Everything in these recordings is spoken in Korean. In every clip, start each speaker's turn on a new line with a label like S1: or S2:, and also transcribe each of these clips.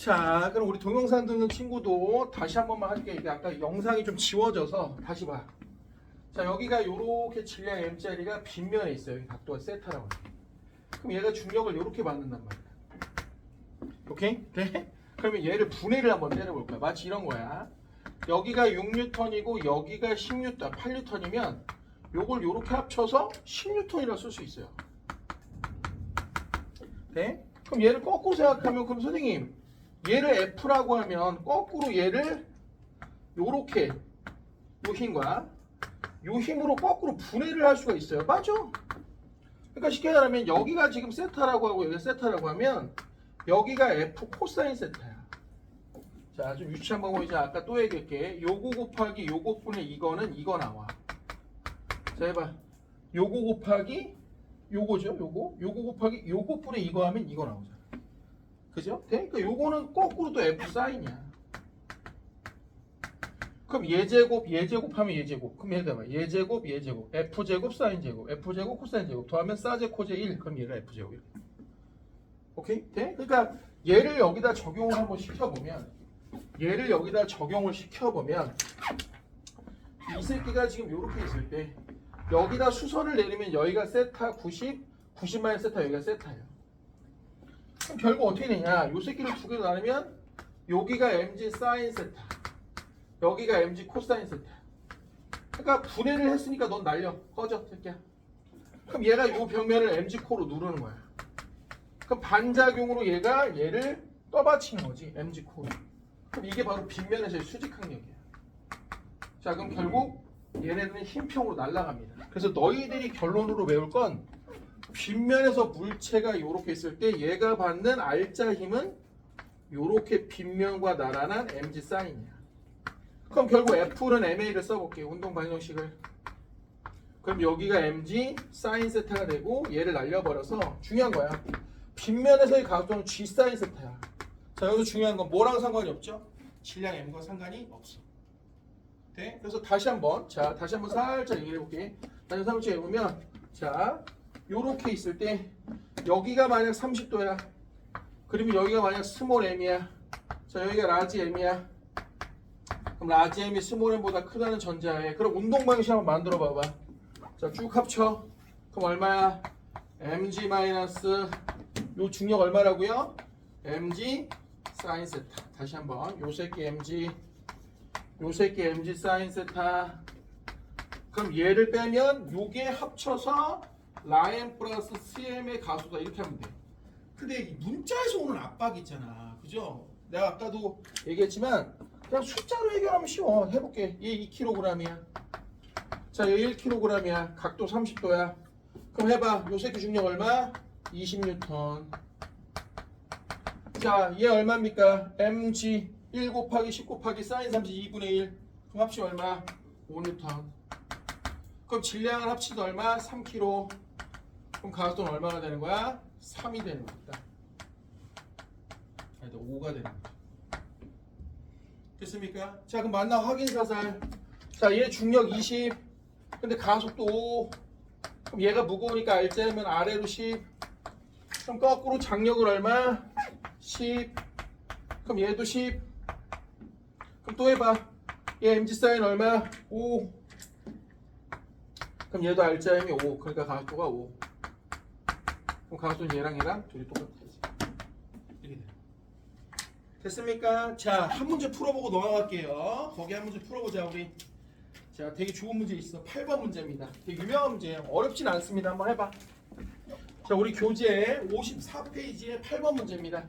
S1: 자, 그럼 우리 동영상 듣는 친구도 다시 한 번만 할게. 이게 아까 영상이 좀 지워져서 다시 봐. 자, 여기가 요렇게 질량 M자리가 빗면에 있어요. 여기 각도가 세타라고. 그럼 얘가 중력을 요렇게 받는단 말이야. 오케이? 네? 그러면 얘를 분해를 한번 때려볼 거야. 마치 이런 거야. 여기가 6N이고 여기가 10N, 8N이면 요걸 요렇게 합쳐서 10N이라고 쓸 수 있어요. 네? 그럼 얘를 거꾸로 생각하면 그럼 선생님 얘를 F라고 하면 거꾸로 얘를 요렇게 요 힘과 요 힘으로 거꾸로 분해를 할 수가 있어요. 맞아? 그러니까 쉽게 말하면 여기가 지금 세타라고 하고 여기가 세타라고 하면 여기가 F 코사인 세타야. 자, 좀 유치한 방법이지. 아까 또 얘기할게. 요거 곱하기 요거분의 이거는 이거 나와. 자, 해봐. 요거 곱하기 요거죠. 요거 곱하기 요거분의 이거 하면 이거 나오잖아. 그죠? 그러니까 요거는 거꾸로 또 F 사인이야. 그럼 예제곱 하면 예제곱. 그럼 얘가 봐. 예제곱 F제곱 사인제곱 F제곱 코사인제곱 더하면 사제 코제 1. 그럼 얘가 F제곱 1. 오케이? 돼? 그러니까 얘를 여기다 적용을 한번 시켜보면 이 새끼가 지금 이렇게 있을 때 여기다 수선을 내리면 여기가 세타 90 마이너스 세타 여기가 세타예요. 그럼 결국 어떻게 되냐? 이 새끼를 두 개로 나누면 여기가 mg 사인 세타 여기가 mg 코사인 세타. 그러니까 분해를 했으니까 넌 날려. 꺼져 새끼야. 그럼 얘가 이 벽면을 mg 코로 누르는 거야. 그럼 반작용으로 얘가 얘를 떠받치는 거지. mg 코로. 그럼 이게 바로 빗면에서의 수직항력이야. 자, 그럼 결국 얘네들은 힘평으로 날아갑니다. 그래서 너희들이 결론으로 외울 건 빗면에서 물체가 이렇게 있을 때 얘가 받는 R자 힘은 이렇게 빗면과 나란한 mg 사인이야. 그럼 결국 F는 MA를 써볼게요. 운동 방정식을. 그럼 여기가 mg 사인 세타가 되고 얘를 날려버려서 중요한 거야. 빗면에서의 가속도는 g 사인 세타야. 자, 여기서 중요한 건 뭐랑 상관이 없죠? 질량 m과 상관이 없어. 네? 그래서 다시 한번 살짝 얘기해 볼게. 다시 한번 해보면 자, 요렇게 있을 때 여기가 만약 30도야. 그러면 여기가 만약 스몰 m이야. 자, 여기가 라지 m이야. 그럼 라지 m이 스몰 m보다 크다는 전제하에 그럼 운동 방식 한번 만들어 봐봐. 자, 쭉 합쳐. 그럼 얼마야? mg 마이너스 요 중력 얼마라고요? mg 사인 세타. 다시 한번 요 새끼 mg 사인 세타. 그럼 얘를 빼면 요게 합쳐서 라인 플러스 cm의 가수다 이렇게 하면 돼. 근데 이 문자에서 오는 압박이 있잖아. 그죠? 내가 아까도 얘기했지만 그냥 숫자로 해결하면 쉬워. 해볼게. 얘 2kg이야. 자, 얘 1kg이야. 각도 30도야. 그럼 해봐. 요 새끼 중력 얼마? 20N. 자, 얘 얼마입니까? mg 1 곱하기 10 곱하기 사인 30 2분의 1. 그럼 합치면 얼마? 5N. 그럼 질량을 합치면 얼마? 3kg. 그럼 가속도는 얼마가 되는 거야? 3이 되는 거다. 아니다, 5가 되는 거야. 됐습니까? 자, 그럼 만나 확인 사살. 자, 얘 중력 20. 근데 가속도 5. 그럼 얘가 무거우니까 R자면 아래로 10. 그럼 거꾸로 장력을 얼마? 10. 그럼 얘도 10. 그럼 또 해봐. 얘 mg 사인 얼마? 5. 그럼 얘도 R자임이 5. 그러니까 가속도가 5. 그럼 가속도는 얘랑 둘이 똑같아지. 이렇게 돼. 됐습니까? 자, 한 문제 풀어보고 넘어갈게요. 거기 한 문제 풀어보자 우리. 자, 되게 좋은 문제 있어. 8번 문제입니다. 되게 유명한 문제예요. 어렵진 않습니다. 한번 해봐. 자, 우리 교재 54페이지의 8번 문제입니다.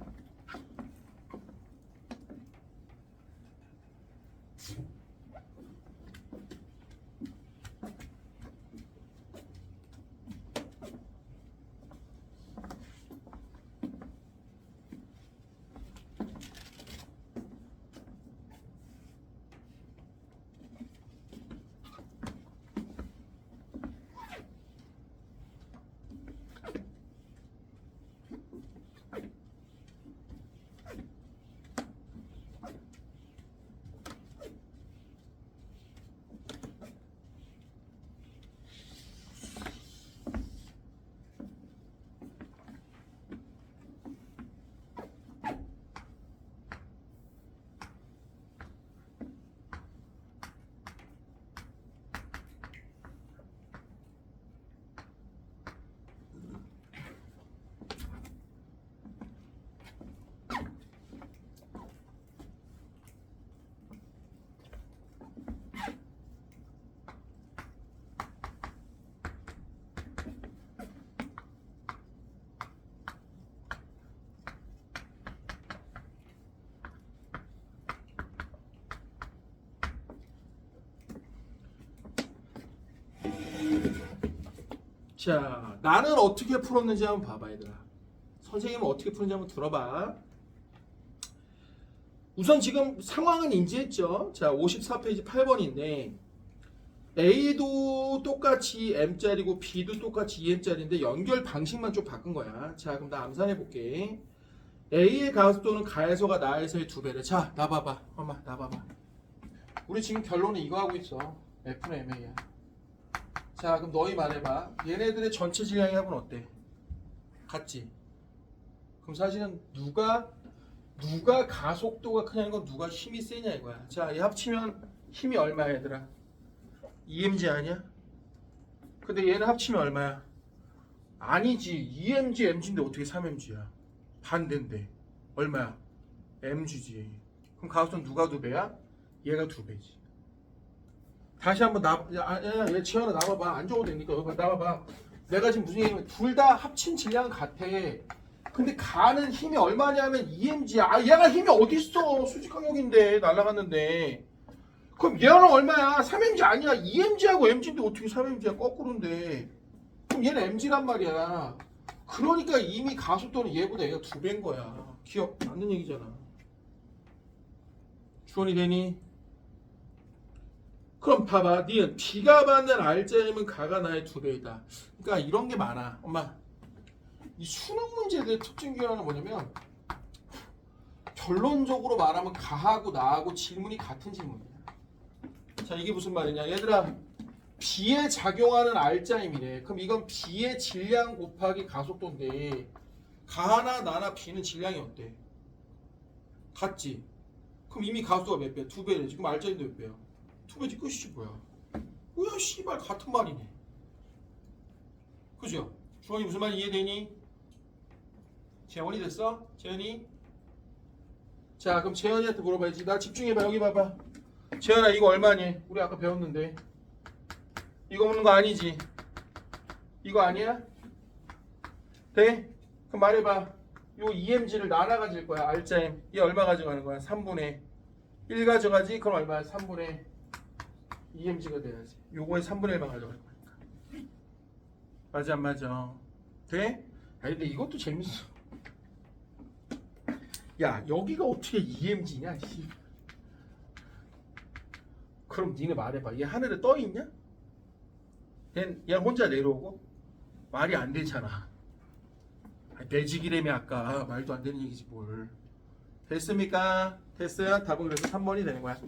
S1: 자, 나는 어떻게 풀었는지 한번 봐봐, 얘들아. 선생님은 어떻게 푸는지 한번 들어봐. 우선 지금 상황은 인지했죠. 자, 54페이지 8번인데 A도 똑같이 M짜리고 B도 똑같이 2M짜리인데 연결 방식만 좀 바꾼 거야. 자, 그럼 나 암산해 볼게. A의 가속도는 가에서가 나에서의 2배래. 자, 나 봐봐. 엄마, 나 봐봐. 우리 지금 결론은 이거 하고 있어. F는 MA야. 자, 그럼 너희 말해봐. 얘네들의 전체 질량의 합은 어때? 같지? 그럼 사실은 누가 가속도가 크냐는 건 누가 힘이 세냐 이거야. 자, 얘 합치면 힘이 얼마야, 얘들아? 2mg 아니야? 근데 얘는 합치면 얼마야? 아니지. 2mg, mg인데 어떻게 3mg야? 반대인데. 얼마야? mg지. 그럼 가속도는 누가 2배야? 얘가 2배지. 다시 한번 얘 지현아 나와봐. 안 적어도 되니까 여기 나와봐. 내가 지금 무슨 얘기냐면 둘 다 합친 질량은 같아. 근데 가는 힘이 얼마냐면 2mg야. 아, 얘가 힘이 어딨어? 수직항력인데 날아갔는데. 그럼 얘는 얼마야? 3mg 아니야. 2mg하고 mg인데 어떻게 3mg야? 거꾸로인데. 그럼 얘는 mg란 말이야. 그러니까 이미 가속도는 얘보다 얘가 2배인 거야. 기억 맞는 얘기잖아. 주원이 되니? 그럼 봐봐. 니은 B가 받는 R자임은 가가 나의 2배이다. 그러니까 이런 게 많아. 엄마. 이 수능 문제들의 특징 중에 하나는 뭐냐면 결론적으로 말하면 가하고 나하고 질문이 같은 질문이야. 자, 이게 무슨 말이냐. 얘들아, B에 작용하는 R자임이래. 그럼 이건 B의 질량 곱하기 가속도인데 가나 나나 B는 질량이 어때? 같지? 그럼 이미 가속도가 몇 배야? 2배래. 지금 R자임도 몇 배야? 2배지 끝이지 뭐야. 뭐야 씨발 같은 말이네. 그죠? 주원이 무슨 말 이해되니? 재원이 됐어? 재현이? 자, 그럼 재현이한테 물어봐야지. 나 집중해봐. 여기 봐봐. 재현아, 이거 얼마니? 우리 아까 배웠는데. 이거 묻는 거 아니지? 이거 아니야? 돼? 그럼 말해봐. 요 EMG를 나눠 가질 거야. R자임. 얘 얼마 가져가는 거야? 3분의 1 가져가지? 그럼 얼마야? 3분의 EMG가 돼야지. 요거에 3분의 1만 가져갈 거니까. 맞아 안 맞아? 돼? 아, 근데 이것도 재밌어. 야, 여기가 어떻게 EMG냐? 씨. 그럼 니네 말해봐. 얘 하늘에 떠 있냐? 얘 혼자 내려오고? 말이 안 되잖아. 매직이라며 아까. 말도 안 되는 얘기지 뭘. 됐습니까? 됐어요? 답은 그래서 3번이 되는 거야.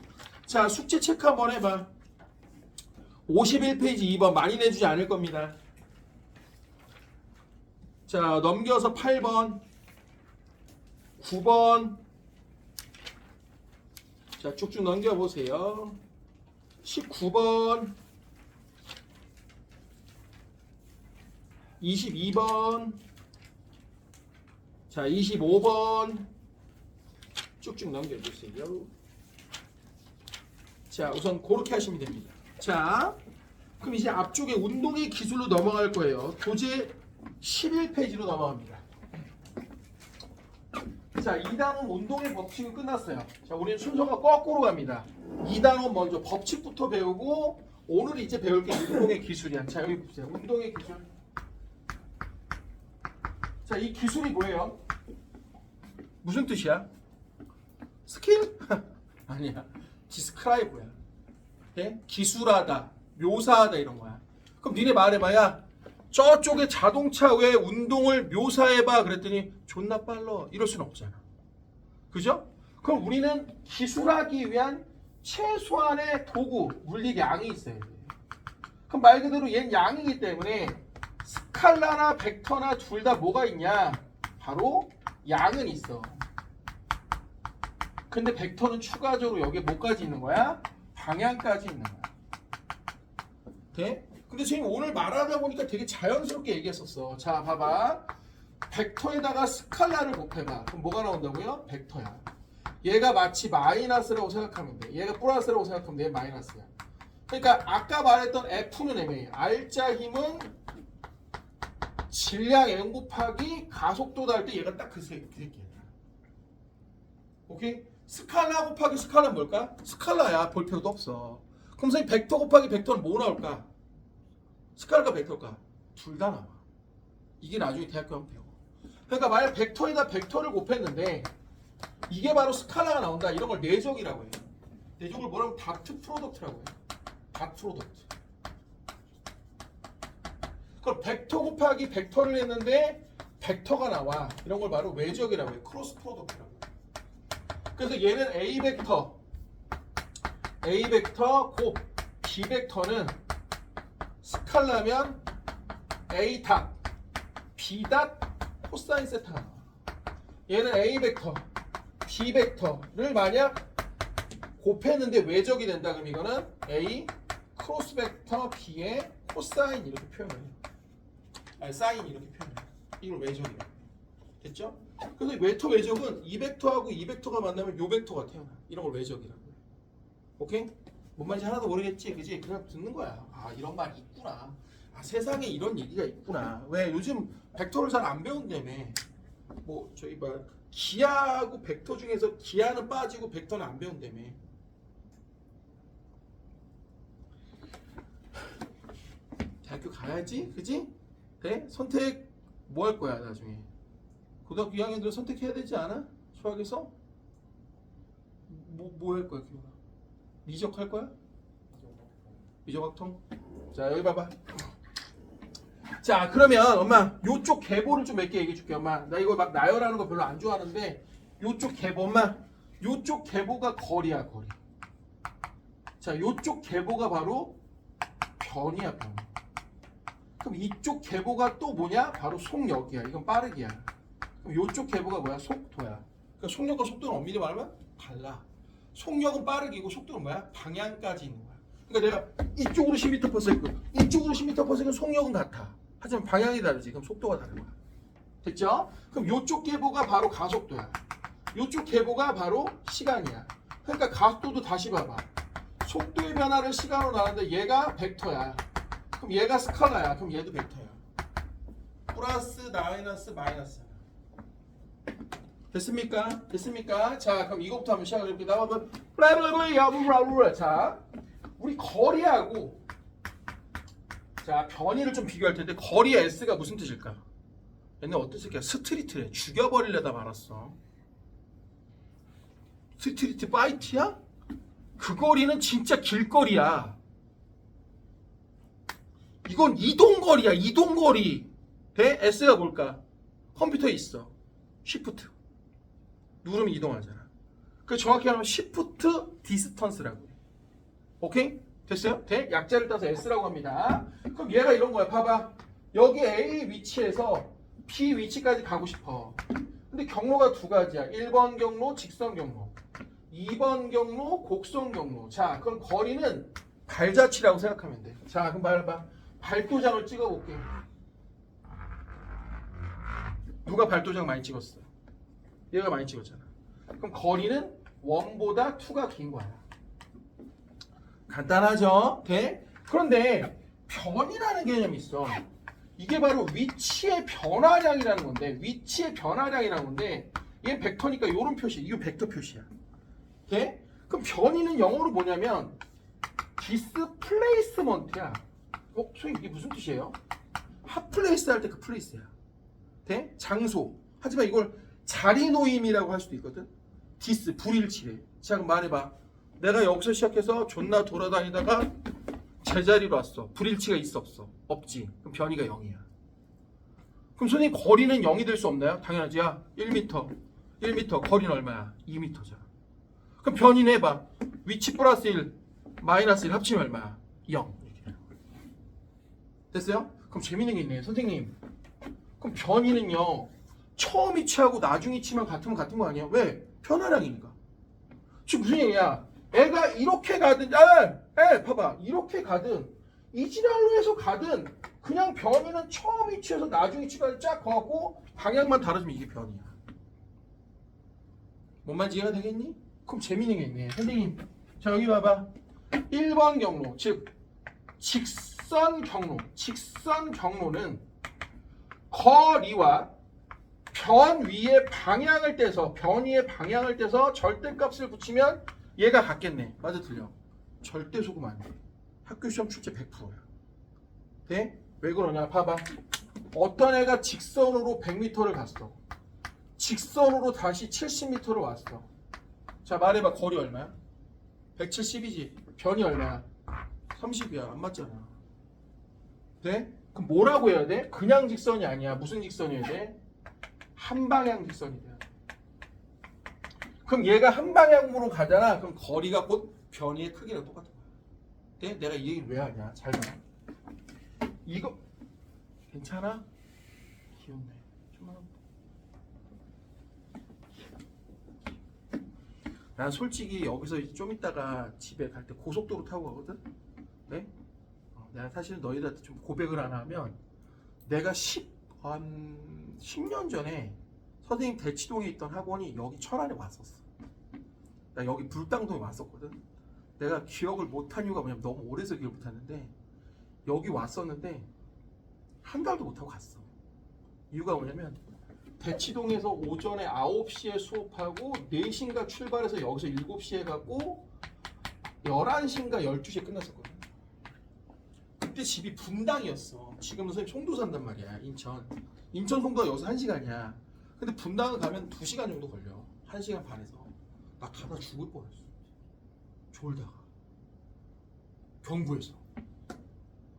S1: 자, 숙제 체크 한번 해봐. 51페이지 2번 많이 내주지 않을 겁니다. 자, 넘겨서 8번 9번 자, 쭉쭉 넘겨보세요. 19번 22번 자, 25번 쭉쭉 넘겨주세요. 자, 우선 그렇게 하시면 됩니다. 자, 그럼 이제 앞쪽에 운동의 기술로 넘어갈 거예요. 교재 11페이지로 넘어갑니다. 자, 2단원 운동의 법칙은 끝났어요. 자, 우리는 순서가 거꾸로 갑니다. 2단원 먼저 법칙부터 배우고 오늘 이제 배울 게 운동의 기술이야. 자, 여기 보세요. 운동의 기술. 자, 이 기술이 뭐예요? 무슨 뜻이야? 스킬? 아니야. 디스크라이브야. 네? 기술하다, 묘사하다 이런 거야. 그럼 니네 말해봐야 저쪽에 자동차 왜 운동을 묘사해봐 그랬더니 존나 빨라 이럴 수는 없잖아. 그죠? 그럼 우리는 기술하기 위한 최소한의 도구, 물리 양이 있어야 돼. 그럼 말 그대로 얘는 양이기 때문에 스칼라나 벡터나 둘 다 뭐가 있냐? 바로 양은 있어. 근데 벡터는 추가적으로 여기에 뭐까지 있는 거야? 방향까지 있는 거야. 돼? 근데 선생님 오늘 말하다 보니까 되게 자연스럽게 얘기했었어. 자, 봐봐. 벡터에다가 스칼라를 곱해봐. 그럼 뭐가 나온다고요? 벡터야. 얘가 마치 마이너스라고 생각하면 돼. 얘가 플러스라고 생각하면 얘 마이너스야. 그러니까 아까 말했던 F는 M이에요. R자 힘은 질량 M 곱하기 가속도다 할 때 얘가 딱 그 새끼야. 오케이? 스칼라 곱하기 스칼라는 뭘까? 스칼라야. 볼 필요도 없어. 그럼 선생님 벡터 곱하기 벡터는 뭐 나올까? 스칼라가 벡터일까? 둘 다 나와. 이게 나중에 대학교 가면 배워. 그러니까 만약 벡터에다 벡터를 곱했는데 이게 바로 스칼라가 나온다. 이런 걸 내적이라고 해요. 내적을 뭐라고? 다트 프로덕트라고 해요. 다트 프로덕트. 그럼 벡터 곱하기 벡터를 했는데 벡터가 나와. 이런 걸 바로 외적이라고 해요. 크로스 프로덕트라고 해요. 그래서 얘는 A 벡터 곱 B 벡터는 스칼라면 A 닷 B 닷 코사인 세타가 나와. 얘는 A 벡터 B 벡터를 만약 곱했는데 외적이 된다. 그럼 이거는 A 크로스 벡터 B의 코사인 이렇게 표현을 해요. 아니 사인 이렇게 표현을 해요. 이걸 외적이에요. 됐죠? 그래서 벡터 외적은 이 벡터하고 이 벡터가 만나면 요 벡터가 태어나. 이런 걸 외적이라고 해요. 오케이? 뭔 말인지 하나도 모르겠지? 그지? 그냥 듣는 거야. 아 이런 말이 있구나. 아 세상에 이런 얘기가 있구나. 왜 요즘 벡터를 잘 안 배운다며. 뭐 저희 막 기하하고 벡터 중에서 기하는 빠지고 벡터는 안 배운다며. 대학교 가야지, 그지? 그래? 선택 뭐 할 거야 나중에? 고등학교 2학년들 선택해야 되지 않아? 수학에서? 뭐 할 거야 기호가? 미적 할 거야? 미적학통? 자 여기 봐봐. 자 그러면 엄마 요쪽 계보를 좀 몇 개 얘기해 줄게. 엄마 나 이거 막 나열하는 거 별로 안 좋아하는데 요쪽 계보 엄마 요쪽 계보가 거리야 거리. 자 요쪽 계보가 바로 변이야 변. 그럼 이쪽 계보가 또 뭐냐? 바로 속력이야. 이건 빠르기야. 그럼 요쪽 계보가 뭐야? 속도야. 그러니까 속력과 속도는 엄밀히 말하면 달라. 속력은 빠르기고 속도는 뭐야? 방향까지 있는 거야. 그러니까 내가 이쪽으로 10m/s, 이쪽으로 10m/s는 속력은 같아. 하지만 방향이 다르지. 그럼 속도가 다른 거야. 됐죠? 그럼 요쪽 계보가 바로 가속도야. 요쪽 계보가 바로 시간이야. 그러니까 가속도도 다시 봐봐. 속도의 변화를 시간으로 나누는데 얘가 벡터야. 그럼 얘가 스칼라야. 그럼 얘도 벡터야. 플러스 마이너스. 됐습니까? 됐습니까? 자, 그럼 이거부터 한번 시작을 해볼게요. 나와봐. 자, 우리 거리하고 자 변이를 좀 비교할 텐데 거리 S가 무슨 뜻일까? 얘네 어떤 새끼야? 스트리트래. 죽여버리려다 말았어. 스트리트 파이트야? 그 거리는 진짜 길거리야. 이건 이동거리야. 이동거리. 돼? S가 뭘까? 컴퓨터에 있어. 시프트. 누르면 이동하잖아. 그 정확히 하면 시프트 디스턴스라고 해. 오케이? 됐어요? 돼? 약자를 따서 S라고 합니다. 그럼 얘가 이런 거야. 봐봐. 여기 A 위치에서 B 위치까지 가고 싶어. 근데 경로가 두 가지야. 1번 경로, 직선 경로. 2번 경로, 곡선 경로. 자, 그럼 거리는 발자취라고 생각하면 돼. 자, 그럼 봐봐. 발도장을 찍어볼게. 누가 발도장 많이 찍었어? 얘가 많이 찍었잖아. 그럼 거리는 1보다 2가 긴 거야. 간단하죠? 돼? 그런데 변이라는 개념이 있어. 이게 바로 위치의 변화량이라는 건데 위치의 변화량이라는 건데 얘는 벡터니까 이런 표시, 이거 벡터 표시야. 돼? 그럼 변이는 영어로 뭐냐면 디스플레이스먼트야. 선생님 이게 무슨 뜻이에요? 핫플레이스 할 때 그 플레이스야. 돼? 장소. 하지만 이걸 자리 놓임이라고 할 수도 있거든. 디스, 불일치래. 자 그럼 말해봐. 내가 여기서 시작해서 존나 돌아다니다가 제자리로 왔어. 불일치가 있어 없어? 없지. 그럼 변이가 0이야. 그럼 선생님 거리는 0이 될 수 없나요? 당연하지. 야 1m 거리는 얼마야? 2m잖아. 그럼 변이는 해봐. 위치 플러스 1 마이너스 1 합치면 얼마야? 0. 됐어요? 그럼 재밌는 게 있네. 선생님 그럼 변이는요 처음 위치하고 나중 위치만 같으면 같은 거 아니야? 왜? 변화량이니까. 지금 무슨 얘기야? 애가 이렇게 가든 봐봐 이렇게 가든 이 지랄로 해서 가든 그냥 변이는 처음 위치에서 나중 위치까지 쫙 가고 방향만 다르면 이게 변이야. 뭔 말인지 이해가 되겠니? 그럼 재밌는 게 있네. 선생님 자 여기 봐봐. 1번 경로 즉 직선 경로는 거리와 변위의 방향을 떼서 절대값을 붙이면 얘가 같겠네. 맞아 틀려? 절대 속으면 안 돼. 학교 시험 출제 100%야. 돼? 왜 그러냐? 봐봐. 어떤 애가 직선으로 100m를 갔어. 직선으로 다시 70m를 왔어. 자, 말해봐. 거리 얼마야? 170이지. 변이 얼마야? 30이야. 안 맞잖아. 네? 그럼 뭐라고 해야 돼? 그냥 직선이 아니야. 무슨 직선이어야 돼? 한 방향 직선이 돼야 돼. 그럼 얘가 한 방향으로 가잖아. 그럼 거리가 곧 변이의 크기랑 똑같은 거야. 네? 내가 이 얘기를 왜 하냐? 잘 봐. 이거 괜찮아? 귀엽네. 좀만. 난 솔직히 여기서 좀 이따가 집에 갈 때 고속도로 타고 가거든? 네? 내가 사실 너희들한테 좀 고백을 하나 하면 내가 10년 전에 선생님 대치동에 있던 학원이 여기 철안에 왔었어. 나 여기 불당동에 왔었거든. 내가 기억을 못한 이유가 뭐냐면 너무 오래서 기억을 못하는데 여기 왔었는데 한 달도 못하고 갔어. 이유가 뭐냐면 대치동에서 오전에 9시에 수업하고 4시인가 출발해서 여기서 7시에 가고 11시인가 12시에 끝났었거든. 그때 집이 분당이었어. 지금은 선생님 송도 산단 말이야. 인천 송도가 여기서 1시간이야. 근데 분당을 가면 2시간 정도 걸려. 1시간 반에서. 나 가다 죽을 뻔했어. 졸다가. 경부에서.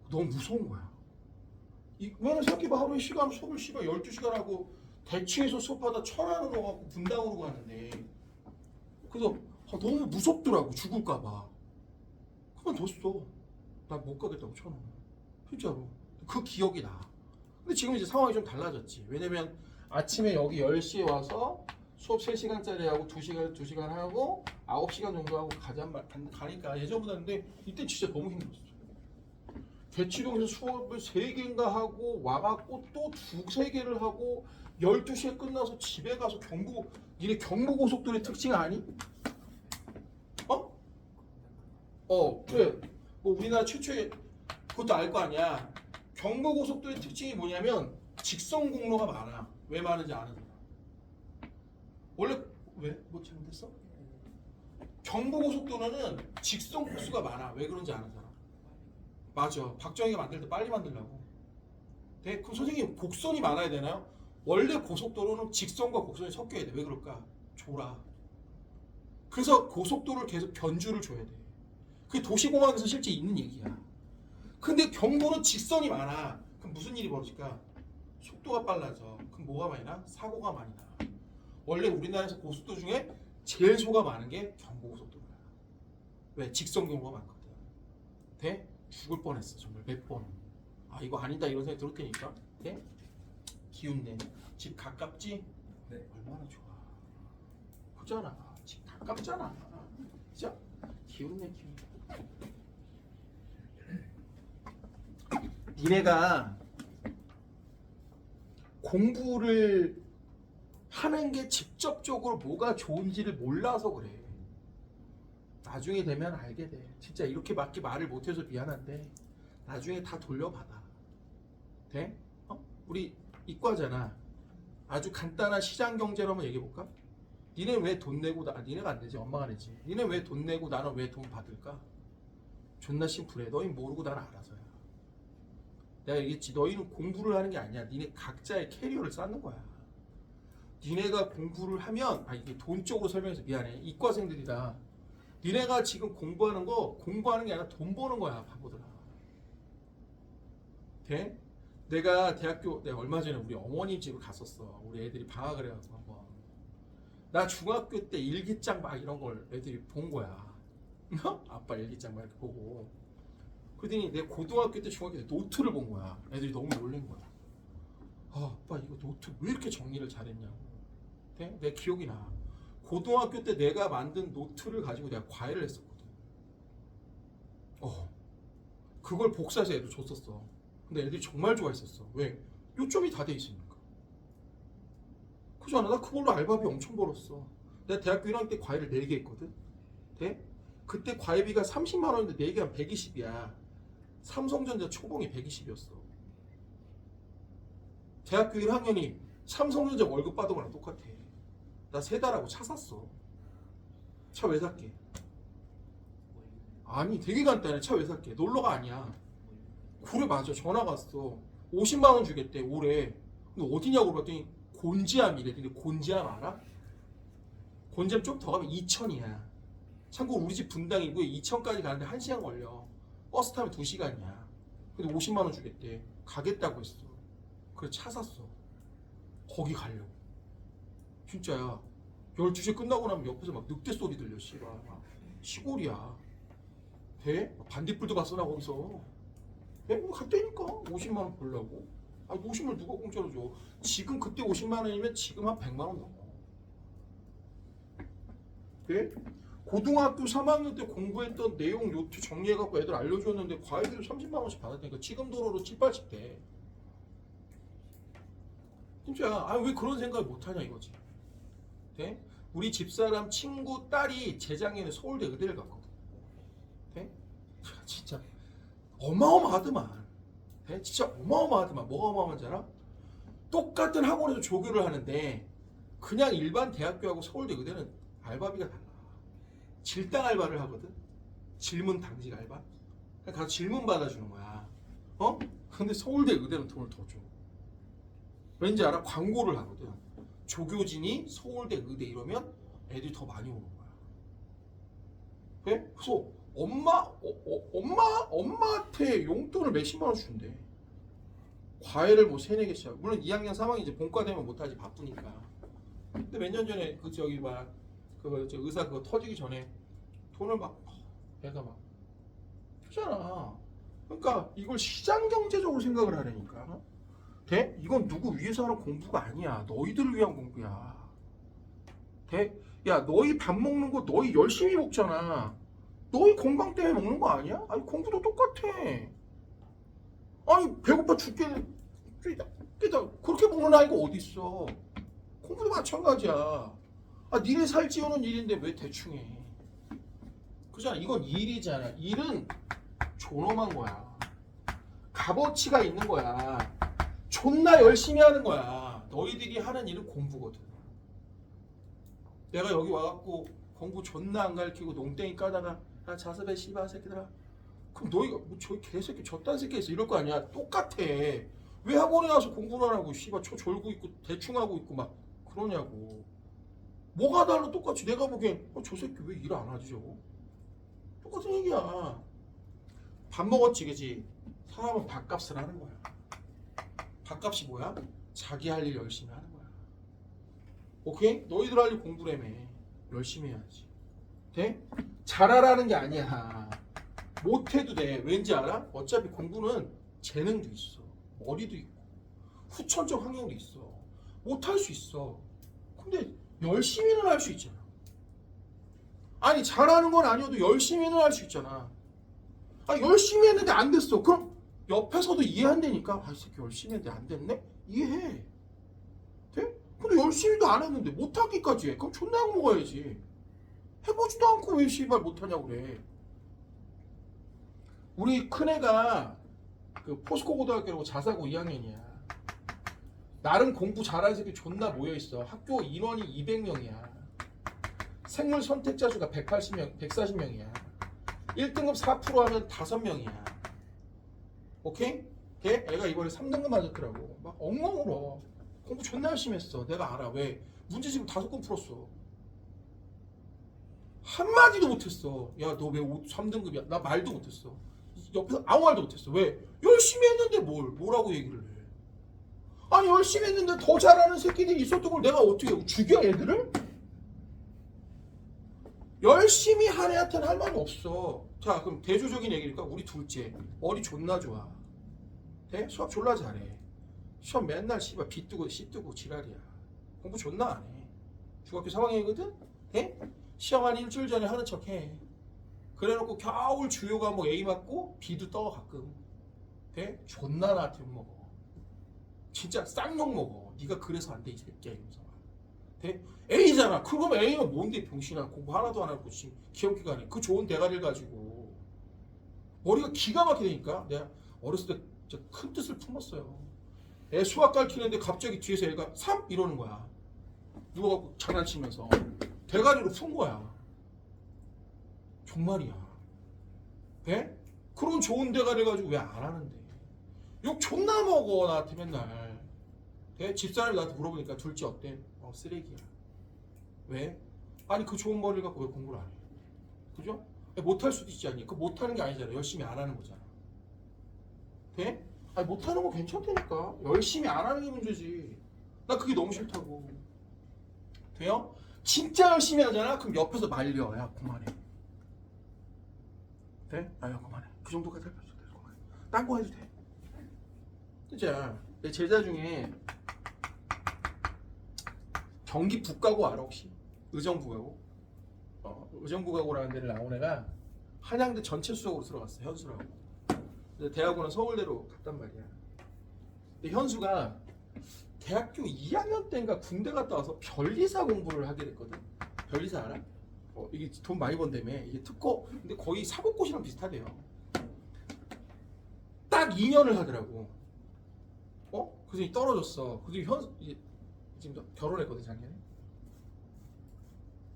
S1: 너무 무서운 거야. 왜냐면 생각해봐. 하루에 시간 수업을 12시간 하고 대치에서 수업하다 철안으로 가고 분당으로 가는데 그래서 너무 무섭더라고. 죽을까봐. 그만뒀어. 나 못 가겠다고 쳐놓은 진짜로. 그 기억이 나. 근데 지금 이제 상황이 좀 달라졌지. 왜냐면 아침에 여기 10시에 와서 수업 3시간짜리 하고 2시간 하고 9시간 정도 하고 가니까 예전보다. 근데 이때 진짜 너무 힘들었어. 대치동에서 수업을 3개인가 하고 와갖고 또 2-3개를 하고 12시에 끝나서 집에 가서 니네 경부고속도로의 특징 아니? 그래. 뭐 우리나라 최초의 그것도 알 거 아니야. 경부고속도로의 특징이 뭐냐면 직선 공로가 많아. 왜 많은지 아는 사람. 원래 왜? 뭐 잘못했어? 경부고속도로는 직선 코스가 많아. 왜 그런지 아는 사람. 맞아. 박정희가 만들 때 빨리 만들려고. 네? 그럼 선생님 곡선이 많아야 되나요? 원래 고속도로는 직선과 곡선이 섞여야 돼. 왜 그럴까? 졸아. 그래서 고속도로를 계속 변주를 줘야 돼. 그게 도시공학에서 실제 있는 얘기야. 근데 경부는 직선이 많아. 그럼 무슨 일이 벌어질까? 속도가 빨라져. 그럼 뭐가 많이 나? 사고가 많이 나. 원래 우리나라에서 고속도로 중에 제일 소가 많은 게 경부고속도로야. 왜? 직선 경로가 많거든. 돼? 죽을 뻔했어. 정말 몇 번. 이거 아니다 이런 생각이 들을 테니까. 돼? 기운내. 집 가깝지?
S2: 네.
S1: 얼마나 좋아. 그잖아. 집 가깝잖아. 진짜 기운내. 니네가 공부를 하는 게 직접적으로 뭐가 좋은지를 몰라서 그래. 나중에 되면 알게 돼. 진짜 이렇게밖에 말을 못해서 미안한데 나중에 다 돌려받아. 돼? 우리 이과잖아. 아주 간단한 시장 경제로 한번 얘기해볼까? 니네 왜 돈 내고 니네가 안 되지. 엄마가 내지. 니네 왜 돈 내고 나는 왜 돈 받을까? 존나 심플해. 너희 모르고 나는 알아서야. 내가 얘기했지. 너희는 공부를 하는 게 아니야. 니네 각자의 캐리어를 쌓는 거야. 니네가 공부를 하면 이게 돈 쪽으로 설명해서 미안해. 이과생들이다. 니네가 지금 공부하는 거 공부하는 게 아니라 돈 버는 거야. 바보들아. 돼? 내가 얼마 전에 우리 어머님 집을 갔었어. 우리 애들이 방학을 해가지고 한번. 나 중학교 때 일기장 막 이런 걸 애들이 본 거야. 아빠 일기장 막 이렇게 보고. 그러더니 내 고등학교 때 중학교 때 노트를 본 거야. 애들이 너무 놀란 거야. 아빠 이거 노트 왜 이렇게 정리를 잘했냐고. 네? 내 기억이 나. 고등학교 때 내가 만든 노트를 가지고 내가 과외를 했었거든. 그걸 복사해서 애들 줬었어. 근데 애들이 정말 좋아했었어. 왜? 요점이 다 돼 있으니까. 그잖아. 나 그걸로 알바비 엄청 벌었어. 내가 대학교 1학년 때 과외를 4개 했거든. 네? 그때 과외비가 30만 원인데 4개 하면 120이야. 삼성전자 초봉이 120이었어. 대학교 1학년이 삼성전자 월급 받은 거랑 똑같아. 나 3달 하고 차 샀어. 차 왜 샀게? 아니 되게 간단해. 차 왜 샀게? 놀러가 아니야. 그래 맞아. 전화가 왔어. 50만 원 주겠대 올해. 근데 어디냐고 물어봤더니 곤지암이래. 근데 곤지암 알아? 곤지암 좀 더 가면 이천이야. 참고로 우리 집 분당이고 이천까지 가는데 1시간 걸려. 버스 타면 2시간이야. 근데 50만 원 주겠대. 가겠다고 했어. 그래 차 샀어. 거기 가려고. 진짜야. 12시에 끝나고 나면 옆에서 막 늑대 소리 들려. 씨발. 시골이야. 돼? 반딧불도 봤어 나 거기서. 네? 갔다니까 50만 원 벌려고. 아니 50을 누가 공짜로 줘. 지금 그때 50만 원이면 지금 한 100만 원 넘어. 네? 고등학교 3학년 때 공부했던 내용 요트 정리해갖고 애들 알려줬는데 과외비로 30만 원씩 받았다니까. 지금 돈으로 7, 80대. 진짜 아왜 그런 생각을 못하냐 이거지. 네? 우리 집사람 친구 딸이 재작년에 서울대 의대를 갔거든. 네? 진짜 어마어마하더만. 네? 진짜 어마어마하더만. 뭐가 어마어마한지 알아? 똑같은 학원에서 조교를 하는데 그냥 일반 대학교하고 서울대 의대는 알바비가 달라. 질당 알바를 하거든. 질문 당직 알바. 그냥 가서 질문 받아주는 거야. 어? 근데 서울대 의대는 돈을 더 줘. 왠지 알아? 광고를 하거든. 조교진이 서울대 의대 이러면 애들이 더 많이 오는 거야. 네? 그래서 엄마한테 용돈을 몇십만 원 준대. 과외를 뭐 3, 4개씩. 물론 2학년, 3학년 이제 본과 되면 못하지 바쁘니까. 근데 몇 년 전에 그 저기 막 그거 저 의사 그거 터지기 전에 돈을 막 애가 막 주잖아. 그러니까 이걸 시장 경제적으로 생각을 하려니까. 돼? 이건 누구 위해서 하는 공부가 아니야. 너희들을 위한 공부야. 돼? 야 너희 밥 먹는 거 너희 열심히 먹잖아. 너희 건강 때문에 먹는 거 아니야? 아니 공부도 똑같아. 아니 배고파 죽겠네. 그렇게 먹는 아이가 어딨어. 공부도 마찬가지야. 아 니네 살 찌우는 일인데 왜 대충 해. 그잖아. 이건 일이잖아. 일은 존엄한 거야. 값어치가 있는 거야. 존나 열심히 하는 거야. 너희들이 하는 일은 공부거든. 내가 여기 와갖고 공부 존나 안 가르치고 농땡이 까다가 나 자습해 씨발 새끼들아. 그럼 너희가 뭐 저기 개새끼 저딴 새끼 있어 이럴 거 아니야. 똑같아. 왜 학원에 와서 공부를 안 하고 씨발 초 졸고 있고 대충 하고 있고 막 그러냐고. 뭐가 달라. 똑같이. 내가 보기엔 저 새끼 왜 일 안 하지 저거. 똑같은 얘기야. 밥 먹었지 그지. 사람은 밥값을 하는 거야. 밥값이 뭐야? 자기 할 일 열심히 하는 거야. 오케이? 너희들 할 일 공부라며. 열심히 해야지. 돼? 잘하라는 게 아니야. 못해도 돼. 왠지 알아? 어차피 공부는 재능도 있어. 머리도 있고 후천적 환경도 있어. 못할 수 있어. 근데 열심히는 할 수 있잖아. 아니 잘하는 건 아니어도 열심히는 할 수 있잖아. 아 열심히 했는데 안 됐어. 그럼 옆에서도 이해한다니까. 아 이 새끼 열심히 했는데 안 됐네? 이해해. 돼? 근데 열심히도 안 했는데 못하기까지 해. 그럼 존나 약 먹어야지. 해보지도 않고 왜 씨발 못하냐고 그래. 우리 큰애가 그 포스코 고등학교라고 자사고 2학년이야. 나름 공부 잘하는 새끼 존나 모여있어. 학교 인원이 200명이야. 생물 선택자 수가 180명, 140명이야. 1등급 4% 하면 5명이야. 오케이? 걔 애가 이번에 3등급 맞았더라고. 막 엉엉 울어. 공부 존나 열심히 했어. 내가 알아. 왜? 문제 지금 5건 풀었어. 한마디도 못했어. 야 너 왜 3등급이야? 나 말도 못했어. 옆에서 아무 말도 못했어. 왜? 열심히 했는데 뭐라고 얘기를 해. 아니 열심히 했는데 더 잘하는 새끼들이 있었던 걸 내가 어떻게 해? 죽여 애들을? 열심히 한 애한테는 할 말이 없어. 자 그럼 대조적인 얘기니까 우리 둘째 머리 존나 좋아. 돼? 수학 졸라 잘해. 시험 맨날 씨발 B 뜨고 C 뜨고 지랄이야. 공부 존나 안 해. 중학교 3학년이거든? 돼? 시험 한 일주일 전에 하는 척해. 그래놓고 겨울 주요 과목 A 맞고 B도 떠 가끔. 돼? 존나 나한테 욕먹어. 진짜 쌍욕 먹어. 네가 그래서 안 돼 이 새끼야 이러면서. 돼? A잖아. 그럼 A는 뭔데 병신아. 공부 하나도 안 하고 지금 기억기간에 그 좋은 대가리를 가지고 머리가 기가 막히다니까. 내가 어렸을 때 큰 뜻을 품었어요. 애 수학 가르치는데 갑자기 뒤에서 애가 3 이러는 거야. 누워갖고 장난치면서 대가리로 푼 거야. 정말이야. 돼? 그런 좋은 대가리 가지고 왜 안 하는데? 욕 존나 먹어 나한테 맨날. 돼? 집사람이 나한테 물어보니까 둘째 어때? 쓰레기야. 왜? 아니 그 좋은 머리를 갖고 왜 공부를 안 해? 그죠? 못할 수도 있지 않니? 그 못하는 게 아니잖아. 열심히 안 하는 거잖아. 돼? 아니 못하는 거 괜찮다니까. 열심히 안 하는 게 문제지. 나 그게 너무 싫다고. 돼요? 진짜 열심히 하잖아? 그럼 옆에서 말려. 야 그만해. 돼? 야 그만해. 그 정도까지 할 필요 없어. 그만해. 딴 거 해도 돼. 진짜 내 제자 중에 경기 북가고 알아 혹시? 의정부가고? 의정부가고라는 데를 나온 애가 한양대 전체 수석으로 들어갔어. 현수라고. 근데 대학원은 서울대로 갔단 말이야. 근데 현수가 대학교 2학년 때인가 군대 갔다 와서 변리사 공부를 하게 됐거든. 변리사 알아? 이게 돈 많이 번다며. 이게 특고 근데 거의 사법고시랑 비슷하대요. 딱 2년을 하더라고. 그래서 떨어졌어. 그래서 현수 지금 결혼했거든 작년에.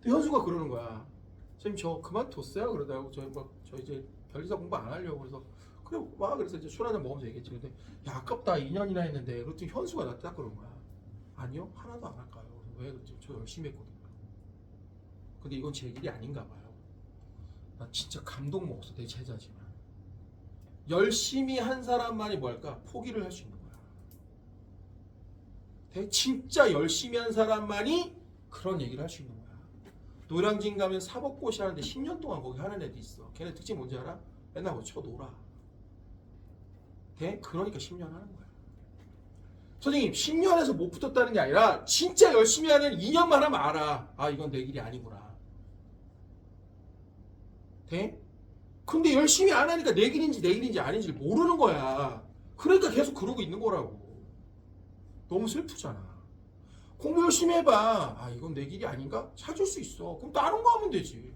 S1: 근데 현수가 그러는 거야. 선생님 저 그만뒀어요. 그러더라고. 저 이제 변리사 공부 안 하려고. 그래서 그래 와. 그래서 이제 술 한잔 먹으면서 얘기했지. 근데 야 아깝다 2년이나 했는데. 그랬더니 현수가 나한테 딱 그러는 거야. 아니요 하나도 안 할까요. 그래서 왜 그랬지? 저 열심히 했거든요. 근데 이건 제 일이 아닌가 봐요. 나 진짜 감동 먹었어. 내 제자지만 열심히 한 사람만이 뭐 할까? 포기를 할 수 있는 거야. 진짜 열심히 한 사람만이 그런 얘기를 할 수 있는 거야. 노량진 가면 사법고시 하는데 10년 동안 거기 하는 애도 있어. 걔네 특징 뭔지 알아? 맨날 뭐 쳐놀아. 그러니까 10년 하는 거야. 선생님 10년에서 못 붙었다는 게 아니라 진짜 열심히 하는 2년만 하면 알아. 아 이건 내 길이 아니구나. 근데 열심히 안 하니까 내 길인지 아닌지 모르는 거야. 그러니까 계속 그러고 있는 거라고. 너무 슬프잖아. 공부 열심히 해봐. 아 이건 내 길이 아닌가? 찾을 수 있어. 그럼 다른 거 하면 되지.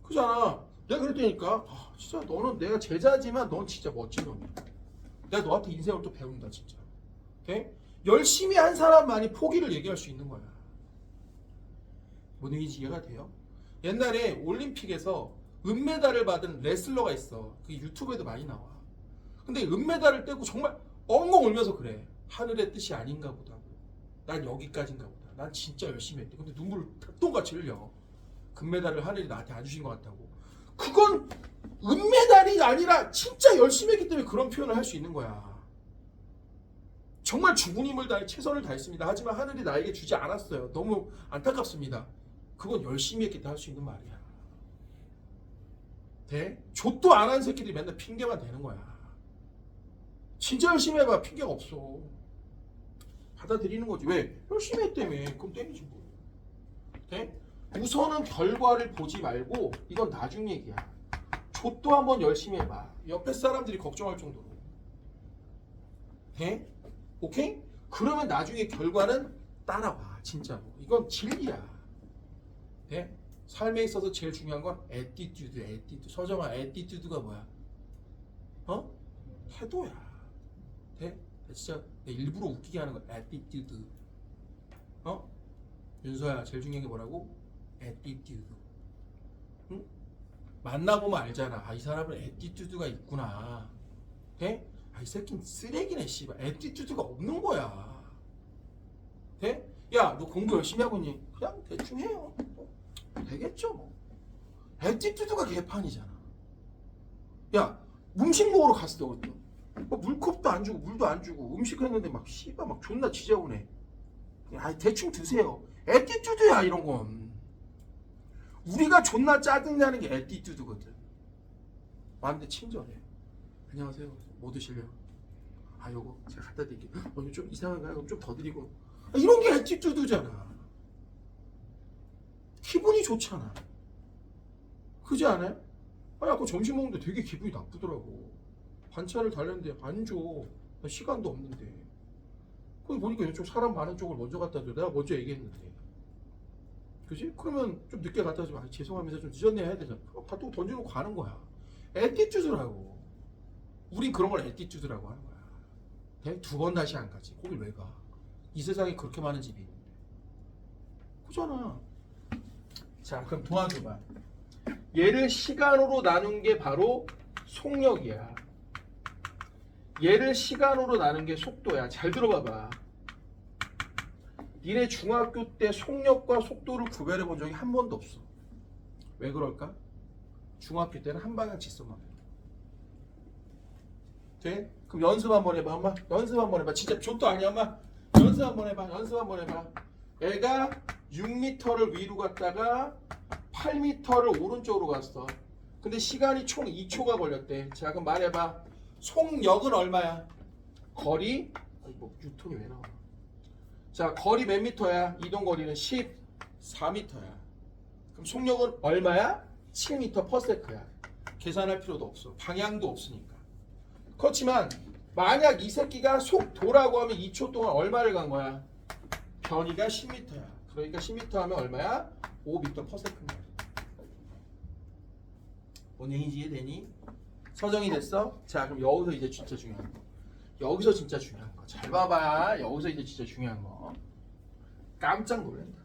S1: 그잖아. 내가 그랬다니까. 진짜 너는 내가 제자지만 넌 진짜 멋진 놈이야. 내가 너한테 인생을 또 배운다 진짜. 열심히 한 사람만이 포기를 얘기할 수 있는 거야. 뭔 얘기인지 이해가 돼요? 옛날에 올림픽에서 은메달을 받은 레슬러가 있어. 그게 유튜브에도 많이 나와. 근데 은메달을 떼고 정말 엉엉 울면서 그래. 하늘의 뜻이 아닌가 보다. 난 여기까지인가 보다. 난 진짜 열심히 했대. 근데 눈물을 똥같이 흘려. 금메달을 하늘이 나한테 안 주신 것 같다고. 그건 은메달이 아니라 진짜 열심히 했기 때문에 그런 표현을 할 수 있는 거야. 정말 죽은 힘을 다해 최선을 다했습니다. 하지만 하늘이 나에게 주지 않았어요. 너무 안타깝습니다. 그건 열심히 했기 때문에 할 수 있는 말이야. 좆도 안 한 새끼들이 맨날 핑계만 대는 거야. 진짜 열심히 해봐. 핑계가 없어. 받아들이는 거지. 왜? 열심히 했다며. 그럼 때리지 뭐. 우선은 결과를 보지 말고 이건 나중 얘기야. 좆도 한번 열심히 해봐. 옆에 사람들이 걱정할 정도로. 오케이? 그러면 나중에 결과는 따라와. 진짜로. 이건 진리야. 삶에 있어서 제일 중요한 건 애티튜드. 서정아, 애티튜드가 뭐야? 태도야. 진짜 일부러 웃기게 하는 거야. 애티튜드. 윤서야, 제일 중요한 게 뭐라고? 애티튜드. 응? 만나보면 알잖아. 아, 이 사람은 애티튜드가 있구나. 아, 이 새끼는 쓰레기네, 씨발. 애티튜드가 없는 거야. 야, 너 공부 열심히 하고 있니? 그냥 대충 해요. 되겠죠, 뭐. 애티튜드가 개판이잖아. 야, 음식 먹으러 갔을 때 어때? 물컵도 안 주고 물도 안 주고 음식 했는데 막 씨발 막 존나 지저분해. 아, 대충 드세요. 애티튜드야 이런 건. 우리가 존나 짜증나는 게 애티튜드거든. 왔는데 친절해. 안녕하세요. 뭐 드실래요? 아, 요거 제가 갖다 드릴게요. 이거 좀 이상한가요? 그럼 좀 더 드리고. 이런 게 애티튜드잖아. 기분이 좋잖아. 그지 않아요? 아니 아까 점심 먹는데 되게 기분이 나쁘더라고. 반찬을 달랬는데 안 줘. 나 시간도 없는데. 거기 보니까 이쪽 사람 많은 쪽을 먼저 갖다 줘. 내가 먼저 얘기했는데. 그지? 그러면 좀 늦게 갖다 주면 죄송합니다. 좀 늦었네 해야 되잖아. 또 던져놓고 가는 거야. 애티튜드라고. 우린 그런 걸 애티튜드라고 하는 거야. 두 번 다시 안 가지. 거길 왜 가? 이 세상에 그렇게 많은 집이 있는데. 그잖아. 자, 그럼 도와줘봐. 얘를 시간으로 나눈 게 바로 속력이야. 얘를 시간으로 나눈 게 속도야. 잘 들어봐봐. 니네 중학교 때 속력과 속도를 구별해 본 적이 한 번도 없어. 왜 그럴까? 중학교 때는 한 방향 직선만 돼? 그럼 연습 한번 해봐, 엄마. 연습 한번 해봐. 진짜 좆도 아니야, 엄마. 연습 한번 해봐. 연습 한번 해봐. 애가 6m를 위로 갔다가 8m를 오른쪽으로 갔어. 근데 시간이 총 2초가 걸렸대. 자, 그럼 말해봐. 속력은 얼마야? 거리? 아니, 뭐 뉴턴이 왜 나와? 자, 거리 몇 미터야? 이동 거리는 14m야. 그럼 속력은 얼마야? 7m/s야. 계산할 필요도 없어. 방향도 없으니까. 그렇지만 만약 이 새끼가 속도라고 하면 2초 동안 얼마를 간 거야? 변이가 10m야. 그러니까 10m 하면 얼마야? 5m/s야. 뭔얘기인지 이해되니? 서정이 됐어? 자, 그럼 여기서 이제 진짜 중요한 거. 여기서 진짜 중요한 거. 잘 봐봐. 여기서 이제 진짜 중요한 거. 깜짝 놀란다.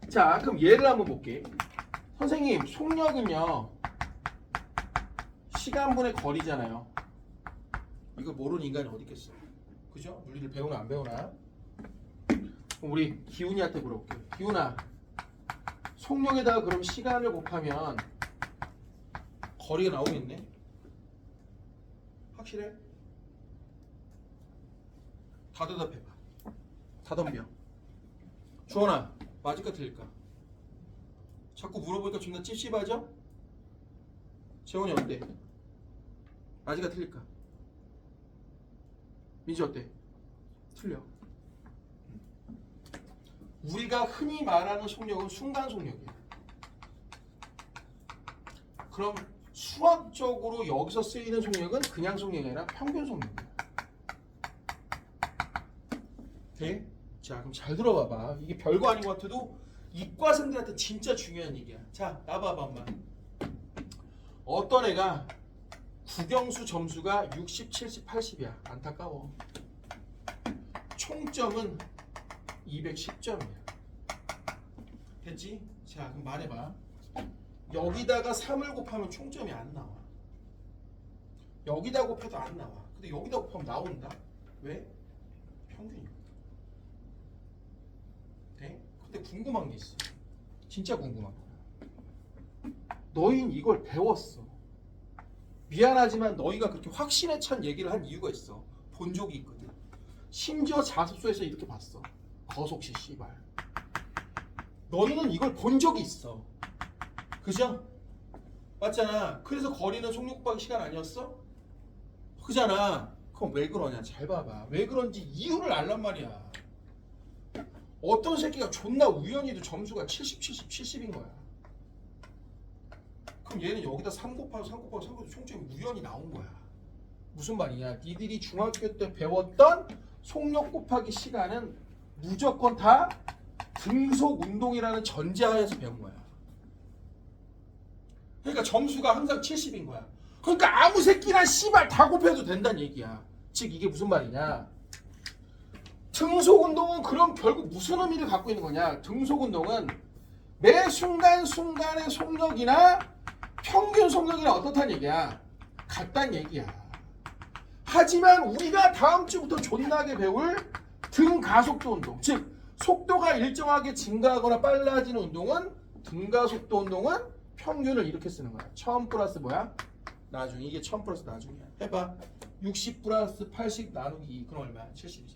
S1: 자, 그럼 얘를 한번 볼게. 선생님, 속력은요, 시간분의 거리잖아요. 이거 모르는 인간이 어디 있겠어? 그죠? 물리를 배우나 안 배우나? 그럼 우리 기훈이한테 물어볼게요. 기훈아, 속력에다가 그럼 시간을 곱하면 거리가 나오겠네? 확실해? 다 대답해봐. 다 덤벼. 주원아, 맞을까 틀릴까? 자꾸 물어보니까 존나 찝찝하죠? 재원이 어때? 맞을까 틀릴까? 민지 어때? 틀려. 우리가 흔히 말하는 속력은 순간 속력이야. 그럼 수학적으로 여기서 쓰이는 속력은 그냥 속력이 아니라 평균 속력이야. 돼? 자, 그럼 잘 들어봐봐. 이게 별거 아닌 것 같아도 이과생들한테 진짜 중요한 얘기야. 자, 나봐봐 엄마. 어떤 애가 국영수 점수가 60, 70, 80이야. 안타까워. 총점은 210점이야. 됐지? 자, 그럼 말해봐. 여기다가 3을 곱하면 총점이 안 나와. 여기다 곱해도 안 나와. 근데 여기다 곱하면 나온다. 왜? 평균이야. 돼? 근데 궁금한 게 있어. 진짜 궁금한 거야. 너희는 이걸 배웠어. 미안하지만 너희가 그렇게 확신에 찬 얘기를 한 이유가 있어. 본 적이 있거든. 심지어 자습소에서 이렇게 봤어. 거속시 씨발. 너희는 이걸 본 적이 있어. 그죠? 맞잖아. 그래서 거리는 속력 곱하기 시간 아니었어? 그잖아. 그럼 왜 그러냐? 잘 봐봐. 왜 그런지 이유를 알란 말이야. 어떤 새끼가 존나 우연히도 점수가 70, 70, 70인 거야. 그럼 얘는 여기다 3 곱하고 3 곱하고 3 곱하고 총점이 우연히 나온 거야. 무슨 말이냐? 니들이 중학교 때 배웠던 속력 곱하기 시간은 무조건 다 등속 운동이라는 전제하에서 배운 거야. 그러니까 점수가 항상 70인 거야. 그러니까 아무 새끼나 씨발 다 곱해도 된다는 얘기야. 즉 이게 무슨 말이냐? 등속 운동은 그럼 결국 무슨 의미를 갖고 있는 거냐? 등속 운동은 매 순간순간의 속력이나 평균 속력이나 어떻다는 얘기야? 같다는 얘기야. 하지만 우리가 다음 주부터 존나게 배울 등가속도 운동, 즉 속도가 일정하게 증가하거나 빨라지는 운동은 등가속도 운동은 평균을 이렇게 쓰는 거야. 1000 플러스 뭐야? 나중. 이게 1000 플러스 나중이야. 해봐. 60 플러스 80 나누기 2. 그럼 얼마야? 70이지.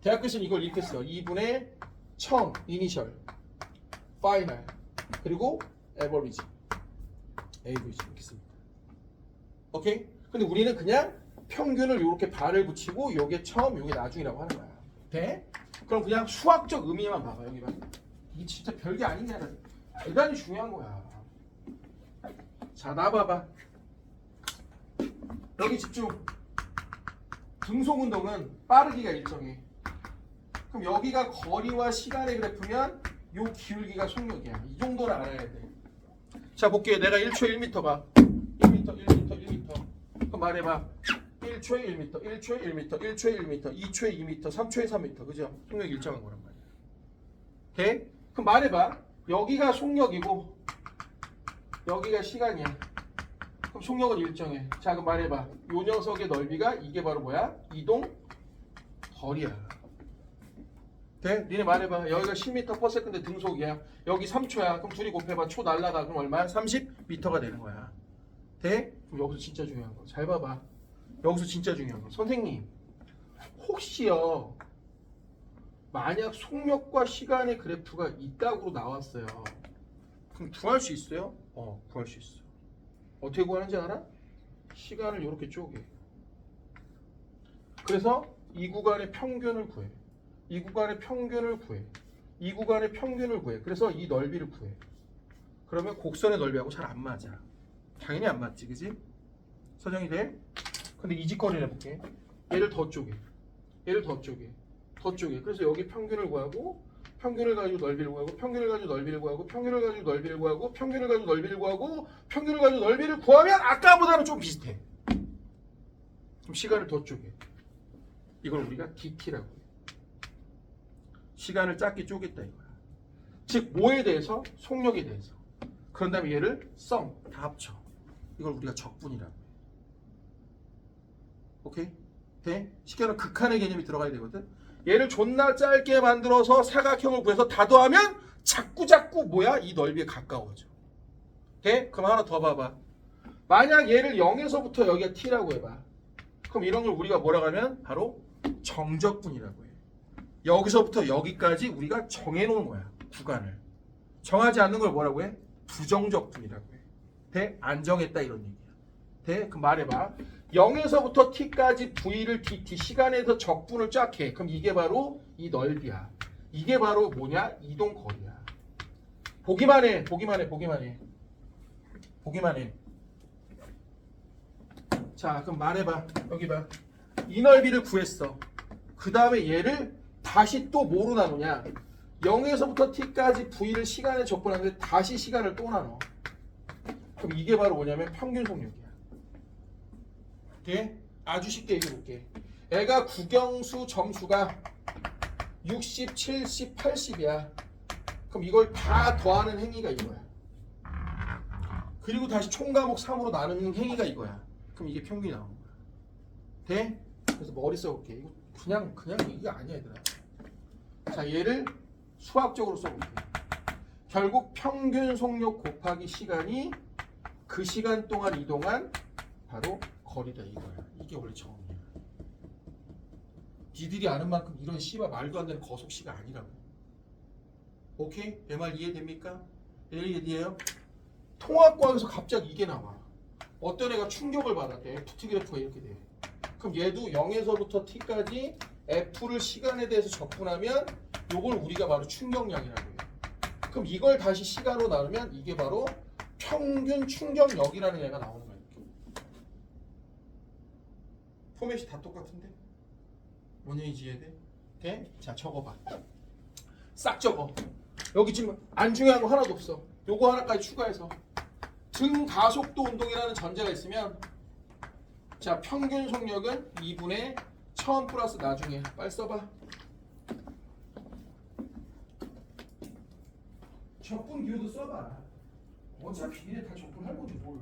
S1: 대학교에서는 이걸 이렇게 써. 2분의 1000 이니셜 파이널 그리고 에버리지 에이브리지 이렇게 씁니다. 오케이? 근데 우리는 그냥 평균을 이렇게 발을 붙이고 요게 처음 요게 나중이라고 하는 거야. 돼? 그럼 그냥 수학적 의미만 봐봐. 여기 봐. 이게 진짜 별게 아닌 게 아니라 대단히 중요한 거야. 자, 나 봐봐. 여기 집중. 등속 운동은 빠르기가 일정해. 그럼 여기가 거리와 시간의 그래프면 요 기울기가 속력이야. 이 정도는 알아야 돼. 자, 볼게요. 내가 1초에 1m 봐. 1m, 1m, 1m. 그럼 말해봐. 1초에 1m, 1초에 1m, 1초에 1m, 2초에 2m, 3초에 3m. 그죠? 속력이 일정한 거란 말이야. 돼? 그럼 말해봐. 여기가 속력이고 여기가 시간이야. 그럼 속력은 일정해. 자, 그럼 말해봐. 요 녀석의 넓이가 이게 바로 뭐야? 이동 거리야. 돼? 니네 말해봐. 여기가 10m/s인데 등속이야. 여기 3초야. 그럼 둘이 곱해봐. 초 날라가. 그럼 얼마야? 30m가 되는 거야. 돼? 그럼 여기서 진짜 중요한 거. 잘 봐봐. 여기서 진짜 중요한 거. 선생님, 혹시요, 만약 속력과 시간의 그래프가 이따구로 나왔어요. 그럼 구할 수 있어요? 구할 수 있어. 어떻게 구하는지 알아? 시간을 이렇게 쪼개. 그래서 이 구간의 평균을 구해. 이 구간의 평균을 구해. 이 구간의 평균을 구해. 그래서 이 넓이를 구해. 그러면 곡선의 넓이하고 잘 안 맞아. 당연히 안 맞지, 그지? 설정이 돼? 근데 이 짓거리를 해볼게. 얘를 더 쪼개. 얘를 더 쪼개. 더 쪼개. 그래서 여기 평균을 구하고, 평균을 가지고 넓이를 구하고, 평균을 가지고 넓이를 구하고, 평균을 가지고 넓이를 구하고, 평균을 가지고 넓이를 구하고, 평균을 가지고 넓이를 구하면 아까보다는 좀 비슷해. 그럼 시간을 더 쪼개. 이걸 우리가 DT라고 해. 시간을 짧게 쪼갰다 이거야. 즉 뭐에 대해서? 속력에 대해서. 그런 다음에 얘를 다 합쳐. 이걸 우리가 적분이라고 해. 오케이? 돼? 시간은 극한의 개념이 들어가야 되거든. 얘를 존나 짧게 만들어서 사각형을 구해서 다 더하면 자꾸 뭐야? 이 넓이에 가까워져. 돼? 그럼 하나 더 봐봐. 만약 얘를 0에서부터 여기가 t라고 해봐. 그럼 이런 걸 우리가 뭐라고 하면 바로 정적분이라고 해. 여기서부터 여기까지 우리가 정해놓은 거야. 구간을. 정하지 않는 걸 뭐라고 해? 부정적분이라고 해. 돼? 안 정했다 이런 얘기야. 돼? 그럼 말해봐. 0에서부터 t까지 v를 dt 시간에서 적분을 쫙 해. 그럼 이게 바로 이 넓이야. 이게 바로 뭐냐? 이동 거리야. 보기만 해. 자, 그럼 말해봐. 여기 봐. 이 넓이를 구했어. 그 다음에 얘를 다시 또 뭐로 나누냐? 0에서부터 t까지 v를 시간에 적분하는데 다시 시간을 또 나눠. 그럼 이게 바로 뭐냐면 평균 속력이야. 돼? 아주 쉽게 얘기해볼게. 애가 국영수 점수가 60, 70, 80이야. 그럼 이걸 다 더하는 행위가 이거야. 그리고 다시 총과목 3으로 나누는 행위가 이거야. 그럼 이게 평균이 나오는 거야. 돼? 그래서 머리 써볼게. 이거 그냥 얘기가 아니야, 얘들아. 자, 얘를 수학적으로 써볼게. 결국 평균 속력 곱하기 시간이 그 시간 동안 이동한 바로 거리다 이거야. 이게 원래 정의야. 니들이 아는 만큼 이런 씨발 말도 안 되는 거속시가 아니라고. 오케이? 내 말 이해됩니까? 이해해요? 통합과에서 갑자기 이게 나와. 어떤 애가 충격을 받았대. FT 그래프가 이렇게 돼. 그럼 얘도 0에서부터 t까지 f를 시간에 대해서 적분하면 요걸 우리가 바로 충격량이라고 해요. 그럼 이걸 다시 시간으로 나누면 이게 바로 평균 충격력이라는 애가 나오는 거예요. 포맷이 다 똑같은데? 뭔 얘기인지 이해돼? 돼? 자, 적어봐. 싹 적어. 여기 지금 안 중요한 거 하나도 없어. 요거 하나까지 추가해서 등 가속도 운동이라는 전제가 있으면, 자, 평균 속력은 2분의 1000 플러스 나중에. 빨리 써봐. 적분 기호도 써봐. 어차피 니네 다 적분할 건데 뭘.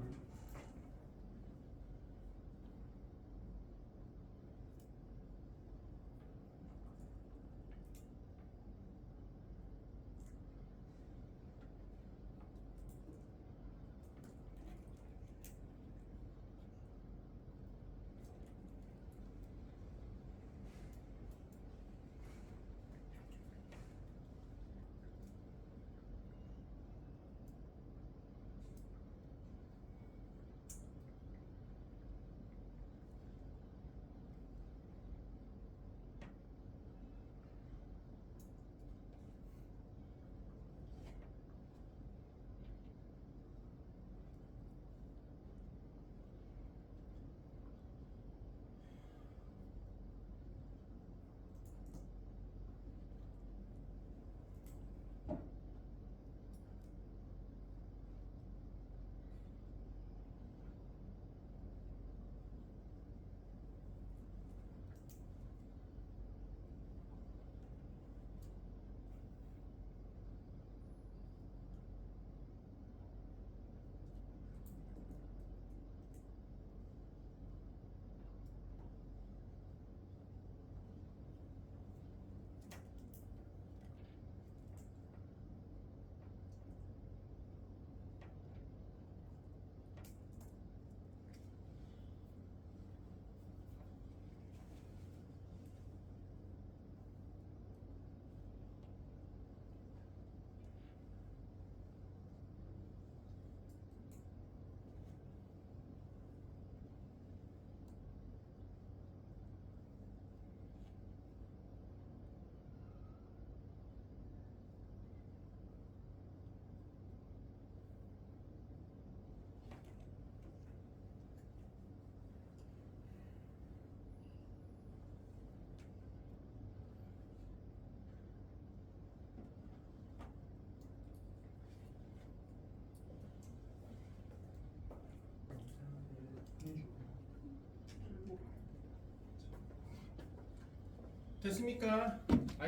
S1: 됐습니까?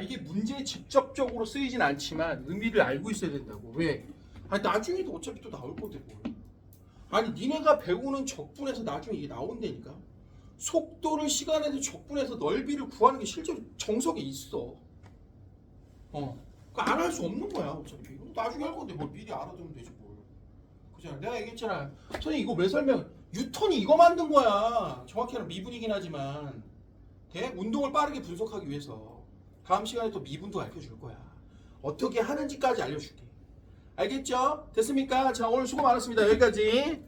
S1: 이게 문제에 직접적으로 쓰이진 않지만 의미를 알고 있어야 된다고. 왜? 나중에도 어차피 또 나올 건데 뭘. 니네가 배우는 적분에서 나중에 이게 나온다니까. 속도를 시간에서 적분해서 넓이를 구하는 게 실제로 정석에 있어. 그거 안 할 수 없는 거야 어차피. 나중에 할 건데 뭘 미리 알아두면 되지 뭘. 그잖아. 내가 얘기했잖아. 선생님 이거 왜 설명? 뉴턴이 이거 만든 거야. 정확히는 미분이긴 하지만 운동을 빠르게 분석하기 위해서. 다음 시간에 또 미분도 알려줄 거야. 어떻게 하는지까지 알려줄게. 알겠죠? 됐습니까? 자, 오늘 수고 많았습니다. 여기까지.